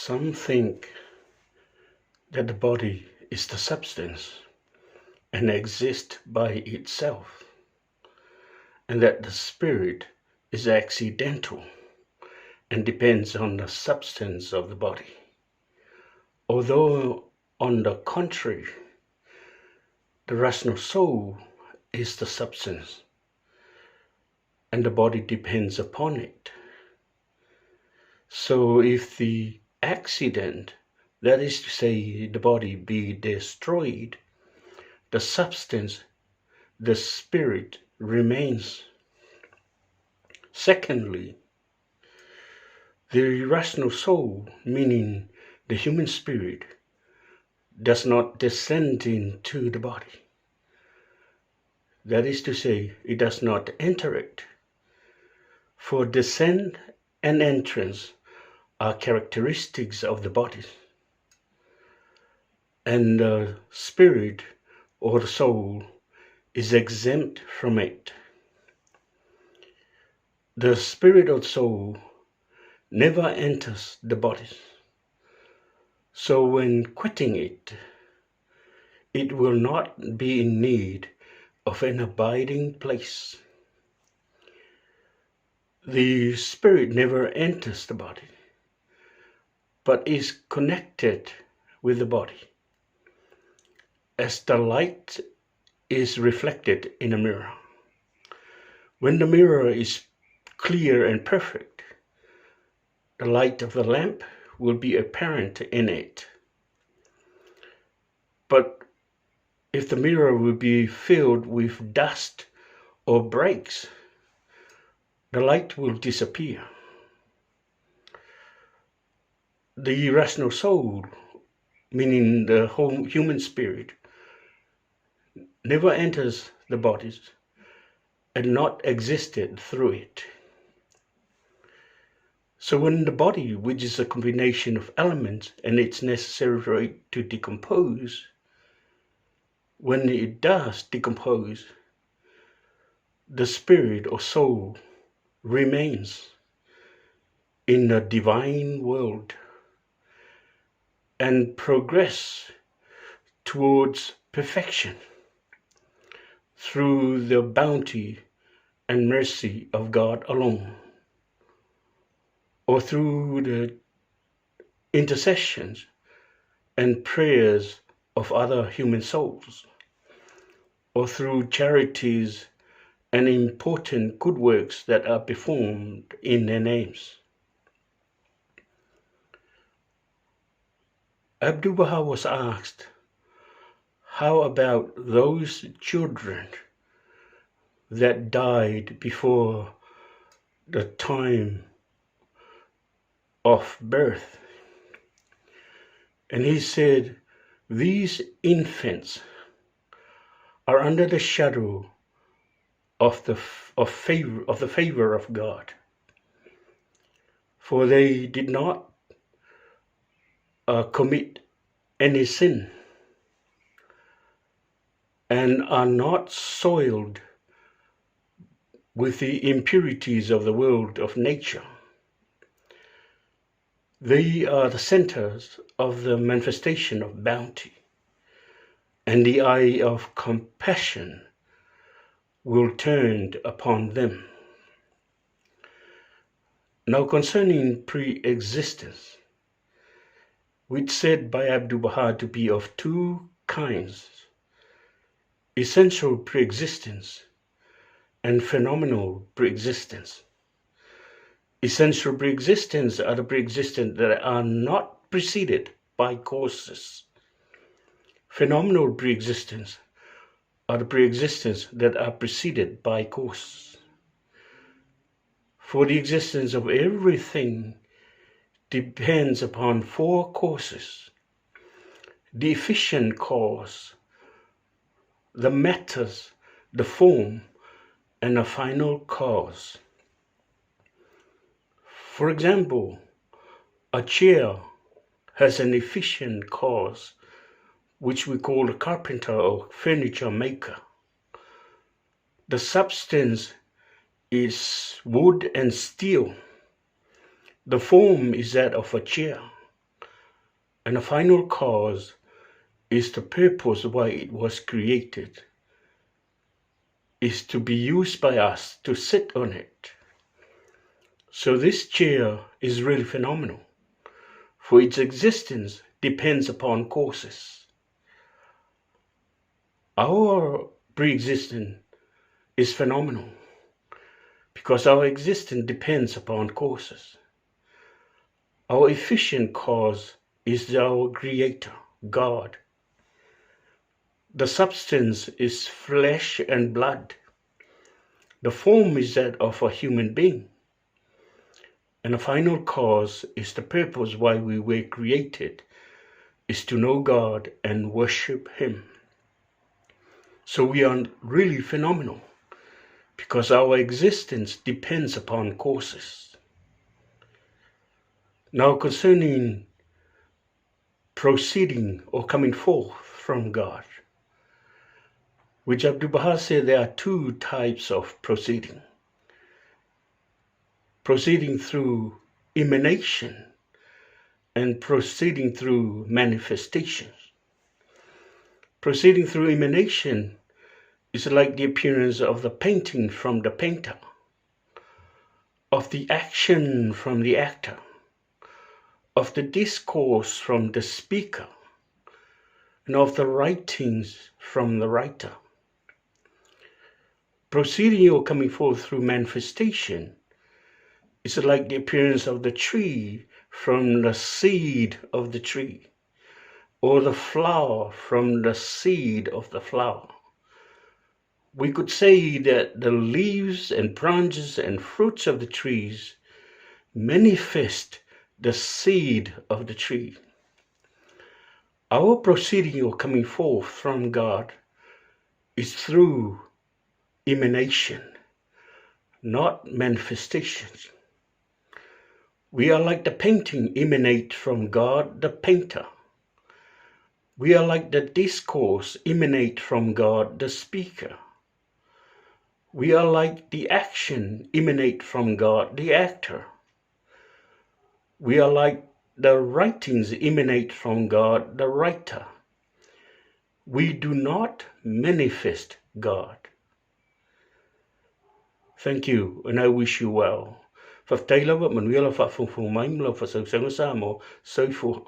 Some think that the body is the substance and exists by itself, and that the spirit is accidental and depends on the substance of the body. Although, on the contrary, the rational soul is the substance, and the body depends upon it. So if the accident, that is to say, the body, be destroyed, the substance, the spirit, remains. Secondly, the rational soul, meaning the human spirit, does not descend into the body. That is to say, it does not enter it. For descent and entrance are characteristics of the body, and the spirit or the soul is exempt from it. The spirit or soul never enters the body, so when quitting it, it will not be in need of an abiding place. The spirit never enters the body, but is connected with the body, as the light is reflected in a mirror. When the mirror is clear and perfect, the light of the lamp will be apparent in it. But if the mirror will be filled with dust or breaks, the light will disappear. The rational soul, meaning the whole human spirit, never enters the bodies and not existed through it. So when the body, which is a combination of elements and it's necessary to decompose, when it does decompose, the spirit or soul remains in the divine world and progress towards perfection through the bounty and mercy of God alone, or through the intercessions and prayers of other human souls, or through charities and important good works that are performed in their names. Abdu'l-Baha was asked, how about those children that died before the time of birth? And he said, these infants are under the shadow of the favor of God, for they did not commit any sin and are not soiled with the impurities of the world of nature. They are the centers of the manifestation of bounty, and the eye of compassion will turn upon them. Now concerning pre-existence, which said by Abdu'l-Baha to be of two kinds, essential pre-existence and phenomenal pre-existence. Essential pre-existence are the pre-existence that are not preceded by causes. Phenomenal pre-existence are the pre-existence that are preceded by causes. For the existence of everything depends upon four causes: the efficient cause, the matters, the form, and a final cause. For example, a chair has an efficient cause, which we call a carpenter or furniture maker. The substance is wood and steel. The form is that of a chair, And the final cause is the purpose why it was created, is to be used by us to sit on it. So this chair is really phenomenal, for its existence depends upon causes. Our pre-existence is phenomenal because our existence depends upon causes. Our efficient cause is our Creator, God. The substance is flesh and blood. The form is that of a human being. And the final cause is the purpose why we were created, is to know God and worship Him. So we are really phenomenal because our existence depends upon causes. Now concerning proceeding or coming forth from God, which Abdu'l-Baha said there are two types of proceeding. Proceeding through emanation and proceeding through manifestations. Proceeding through emanation is like the appearance of the painting from the painter, of the action from the actor, of the discourse from the speaker, and of the writings from the writer. Proceeding or coming forth through manifestation is like the appearance of the tree from the seed of the tree, or the flower from the seed of the flower. We could say that the leaves and branches and fruits of the trees manifest the seed of the tree. Our proceeding or coming forth from God is through emanation, not manifestations. We are like the painting emanate from God, the painter. We are like the discourse emanate from God, the speaker. We are like the action emanate from God, the actor. We are like the writings emanate from God, the writer. We do not manifest God. Thank you, and I wish you well. Fa taila wa manuela fa fung fung mai mlo fa sau sa mo sau fu